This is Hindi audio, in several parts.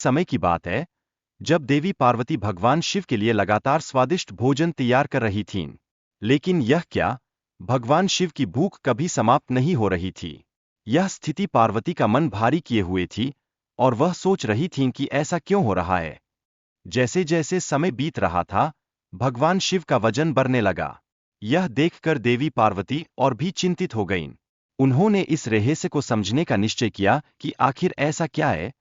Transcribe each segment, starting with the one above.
समय की बात है जब देवी पार्वती भगवान शिव के लिए लगातार स्वादिष्ट भोजन तैयार कर रही थीं। लेकिन यह क्या, भगवान शिव की भूख कभी समाप्त नहीं हो रही थी। यह स्थिति पार्वती का मन भारी किए हुए थी और वह सोच रही थीं कि ऐसा क्यों हो रहा है। जैसे जैसे समय बीत रहा था, भगवान शिव का वजन बढ़ने लगा। यह देखकर देवी पार्वती और भी चिंतित हो गईं। उन्होंने इस रहस्य को समझने का निश्चय किया कि आखिर ऐसा क्या है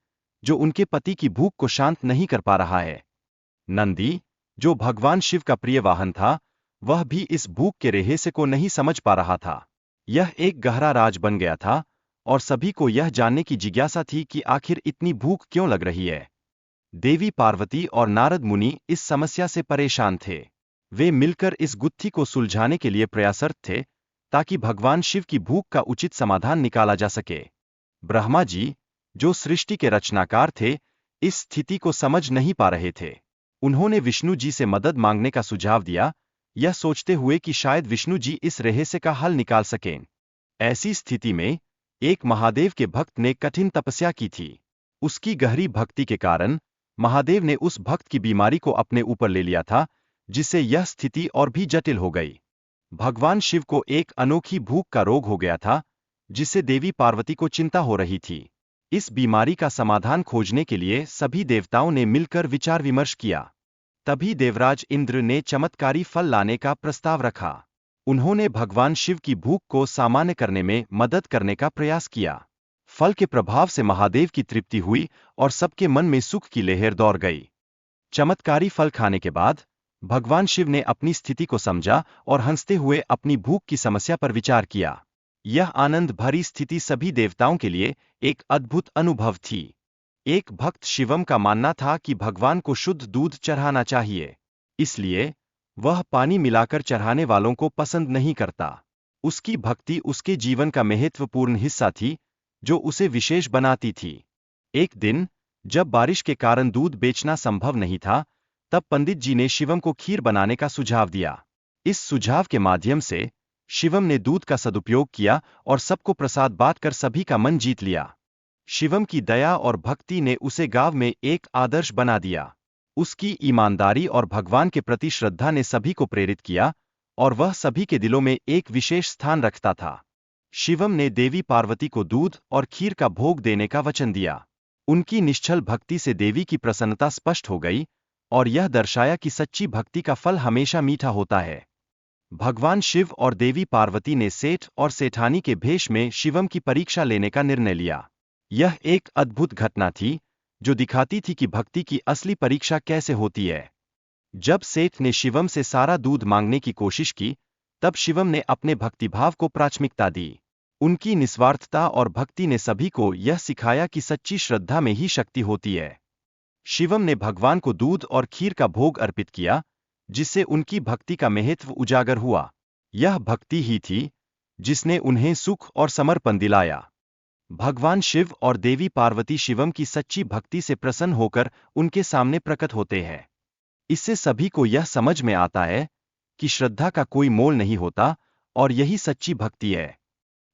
जो उनके पति की भूख को शांत नहीं कर पा रहा है। नंदी, जो भगवान शिव का प्रिय वाहन था, वह भी इस भूख के रहस्य को नहीं समझ पा रहा था। यह एक गहरा राज बन गया था और सभी को यह जानने की जिज्ञासा थी कि आखिर इतनी भूख क्यों लग रही है। देवी पार्वती और नारद मुनि इस समस्या से परेशान थे। वे मिलकर इस गुत्थी को सुलझाने के लिए प्रयासरत थे ताकि भगवान शिव की भूख का उचित समाधान निकाला जा सके। ब्रह्मा जी, जो सृष्टि के रचनाकार थे, इस स्थिति को समझ नहीं पा रहे थे। उन्होंने विष्णु जी से मदद मांगने का सुझाव दिया, यह सोचते हुए कि शायद विष्णु जी इस रहस्य का हल निकाल सकें। ऐसी स्थिति में एक महादेव के भक्त ने कठिन तपस्या की थी। उसकी गहरी भक्ति के कारण महादेव ने उस भक्त की बीमारी को अपने ऊपर ले लिया था, जिससे यह स्थिति और भी जटिल हो गई। भगवान शिव को एक अनोखी भूख का रोग हो गया था, जिससे देवी पार्वती को चिंता हो रही थी। इस बीमारी का समाधान खोजने के लिए सभी देवताओं ने मिलकर विचार विमर्श किया। तभी देवराज इंद्र ने चमत्कारी फल लाने का प्रस्ताव रखा। उन्होंने भगवान शिव की भूख को सामान्य करने में मदद करने का प्रयास किया। फल के प्रभाव से महादेव की तृप्ति हुई और सबके मन में सुख की लहर दौड़ गई। चमत्कारी फल खाने के बाद भगवान शिव ने अपनी स्थिति को समझा और हंसते हुए अपनी भूख की समस्या पर विचार किया। यह आनंद भरी स्थिति सभी देवताओं के लिए एक अद्भुत अनुभव थी। एक भक्त शिवम का मानना था कि भगवान को शुद्ध दूध चढ़ाना चाहिए, इसलिए वह पानी मिलाकर चढ़ाने वालों को पसंद नहीं करता। उसकी भक्ति उसके जीवन का महत्वपूर्ण हिस्सा थी, जो उसे विशेष बनाती थी। एक दिन, जब बारिश के कारण दूध बेचना संभव नहीं था, तब पंडित जी ने शिवम को खीर बनाने का सुझाव दिया। इस सुझाव के माध्यम से शिवम ने दूध का सदुपयोग किया और सबको प्रसाद बांटकर सभी का मन जीत लिया। शिवम की दया और भक्ति ने उसे गांव में एक आदर्श बना दिया। उसकी ईमानदारी और भगवान के प्रति श्रद्धा ने सभी को प्रेरित किया और वह सभी के दिलों में एक विशेष स्थान रखता था। शिवम ने देवी पार्वती को दूध और खीर का भोग देने का वचन दिया। उनकी निश्चल भक्ति से देवी की प्रसन्नता स्पष्ट हो गई और यह दर्शाया कि सच्ची भक्ति का फल हमेशा मीठा होता है। भगवान शिव और देवी पार्वती ने सेठ और सेठानी के भेष में शिवम की परीक्षा लेने का निर्णय लिया। यह एक अद्भुत घटना थी, जो दिखाती थी कि भक्ति की असली परीक्षा कैसे होती है। जब सेठ ने शिवम से सारा दूध मांगने की कोशिश की, तब शिवम ने अपने भक्तिभाव को प्राथमिकता दी। उनकी निस्वार्थता और भक्ति ने सभी को यह सिखाया कि सच्ची श्रद्धा में ही शक्ति होती है। शिवम ने भगवान को दूध और खीर का भोग अर्पित किया, जिससे उनकी भक्ति का महत्व उजागर हुआ। यह भक्ति ही थी जिसने उन्हें सुख और समर्पण दिलाया। भगवान शिव और देवी पार्वती शिवम की सच्ची भक्ति से प्रसन्न होकर उनके सामने प्रकट होते हैं। इससे सभी को यह समझ में आता है कि श्रद्धा का कोई मोल नहीं होता और यही सच्ची भक्ति है।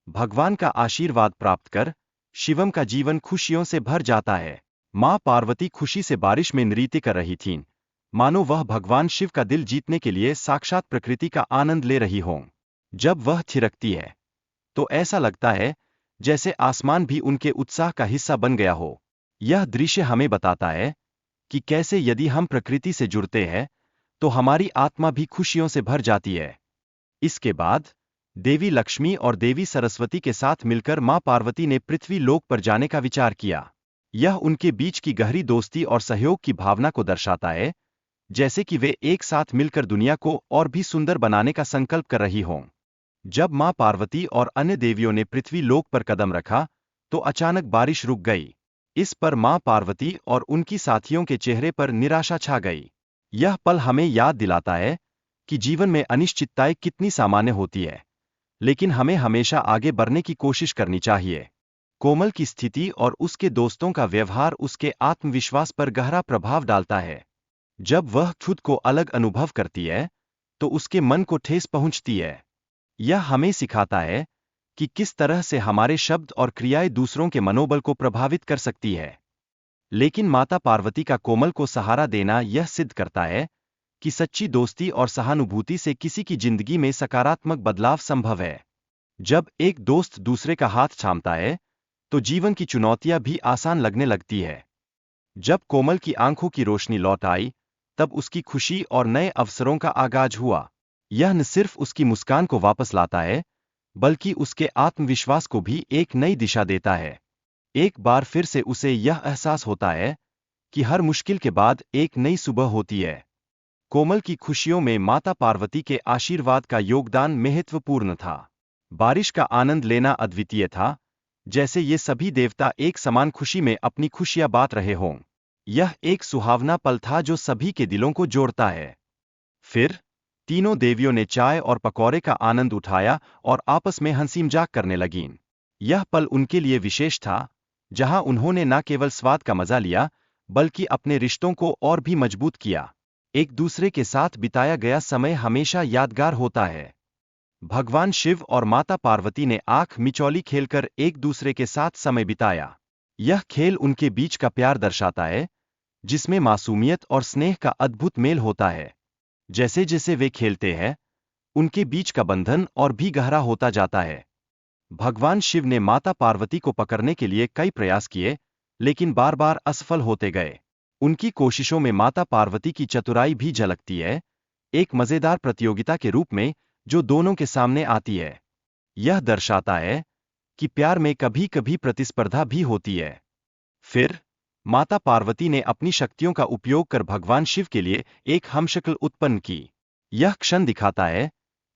भगवान का आशीर्वाद प्राप्त कर शिवम का जीवन खुशियों से भर जाता है। मां पार्वती खुशी से बारिश में नृत्य कर रही थीं, मानो वह भगवान शिव का दिल जीतने के लिए साक्षात प्रकृति का आनंद ले रही हों। जब वह थिरकती है, तो ऐसा लगता है जैसे आसमान भी उनके उत्साह का हिस्सा बन गया हो। यह दृश्य हमें बताता है कि कैसे यदि हम प्रकृति से जुड़ते हैं, तो हमारी आत्मा भी खुशियों से भर जाती है। इसके बाद देवी लक्ष्मी और देवी सरस्वती के साथ मिलकर मां पार्वती ने पृथ्वी लोक पर जाने का विचार किया। यह उनके बीच की गहरी दोस्ती और सहयोग की भावना को दर्शाता है, जैसे कि वे एक साथ मिलकर दुनिया को और भी सुंदर बनाने का संकल्प कर रही हों। जब मां पार्वती और अन्य देवियों ने पृथ्वी लोक पर कदम रखा, तो अचानक बारिश रुक गई। इस पर मां पार्वती और उनकी साथियों के चेहरे पर निराशा छा गई। यह पल हमें याद दिलाता है कि जीवन में अनिश्चितताएं कितनी सामान्य होती है, लेकिन हमें हमेशा आगे बढ़ने की कोशिश करनी चाहिए। कोमल की स्थिति और उसके दोस्तों का व्यवहार उसके आत्मविश्वास पर गहरा प्रभाव डालता है। जब वह खुद को अलग अनुभव करती है, तो उसके मन को ठेस पहुंचती है। यह हमें सिखाता है कि किस तरह से हमारे शब्द और क्रियाएं दूसरों के मनोबल को प्रभावित कर सकती है। लेकिन माता पार्वती का कोमल को सहारा देना यह सिद्ध करता है कि सच्ची दोस्ती और सहानुभूति से किसी की जिंदगी में सकारात्मक बदलाव संभव है। जब एक दोस्त दूसरे का हाथ थामता है तो जीवन की चुनौतियां भी आसान लगने लगती है। जब कोमल की आंखों की रोशनी लौट आई, तब उसकी खुशी और नए अवसरों का आगाज हुआ। यह न सिर्फ उसकी मुस्कान को वापस लाता है, बल्कि उसके आत्मविश्वास को भी एक नई दिशा देता है। एक बार फिर से उसे यह एहसास होता है कि हर मुश्किल के बाद एक नई सुबह होती है। कोमल की खुशियों में माता पार्वती के आशीर्वाद का योगदान महत्वपूर्ण था। बारिश का आनंद लेना अद्वितीय था, जैसे ये सभी देवता एक समान खुशी में अपनी खुशियां बांट रहे हों। यह एक सुहावना पल था जो सभी के दिलों को जोड़ता है। फिर तीनों देवियों ने चाय और पकौड़े का आनंद उठाया और आपस में हंसी मजाक करने लगीं। यह पल उनके लिए विशेष था, जहां उन्होंने न केवल स्वाद का मजा लिया, बल्कि अपने रिश्तों को और भी मजबूत किया। एक दूसरे के साथ बिताया गया समय हमेशा यादगार होता है। भगवान शिव और माता पार्वती ने आंख मिचौली खेलकर एक दूसरे के साथ समय बिताया। यह खेल उनके बीच का प्यार दर्शाता है, जिसमें मासूमियत और स्नेह का अद्भुत मेल होता है। जैसे जैसे वे खेलते हैं, उनके बीच का बंधन और भी गहरा होता जाता है। भगवान शिव ने माता पार्वती को पकड़ने के लिए कई प्रयास किए, लेकिन बार बार असफल होते गए। उनकी कोशिशों में माता पार्वती की चतुराई भी झलकती है, एक मजेदार प्रतियोगिता के रूप में जो दोनों के सामने आती है। यह दर्शाता है कि प्यार में कभी कभी प्रतिस्पर्धा भी होती है। फिर माता पार्वती ने अपनी शक्तियों का उपयोग कर भगवान शिव के लिए एक हमशक्ल उत्पन्न की। यह क्षण दिखाता है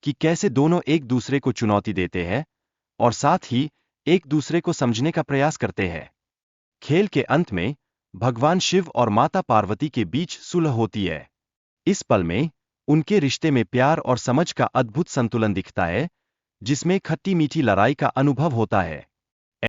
कि कैसे दोनों एक दूसरे को चुनौती देते हैं और साथ ही एक दूसरे को समझने का प्रयास करते हैं। खेल के अंत में भगवान शिव और माता पार्वती के बीच सुलह होती है। इस पल में उनके रिश्ते में प्यार और समझ का अद्भुत संतुलन दिखता है, जिसमें खट्टी मीठी लड़ाई का अनुभव होता है।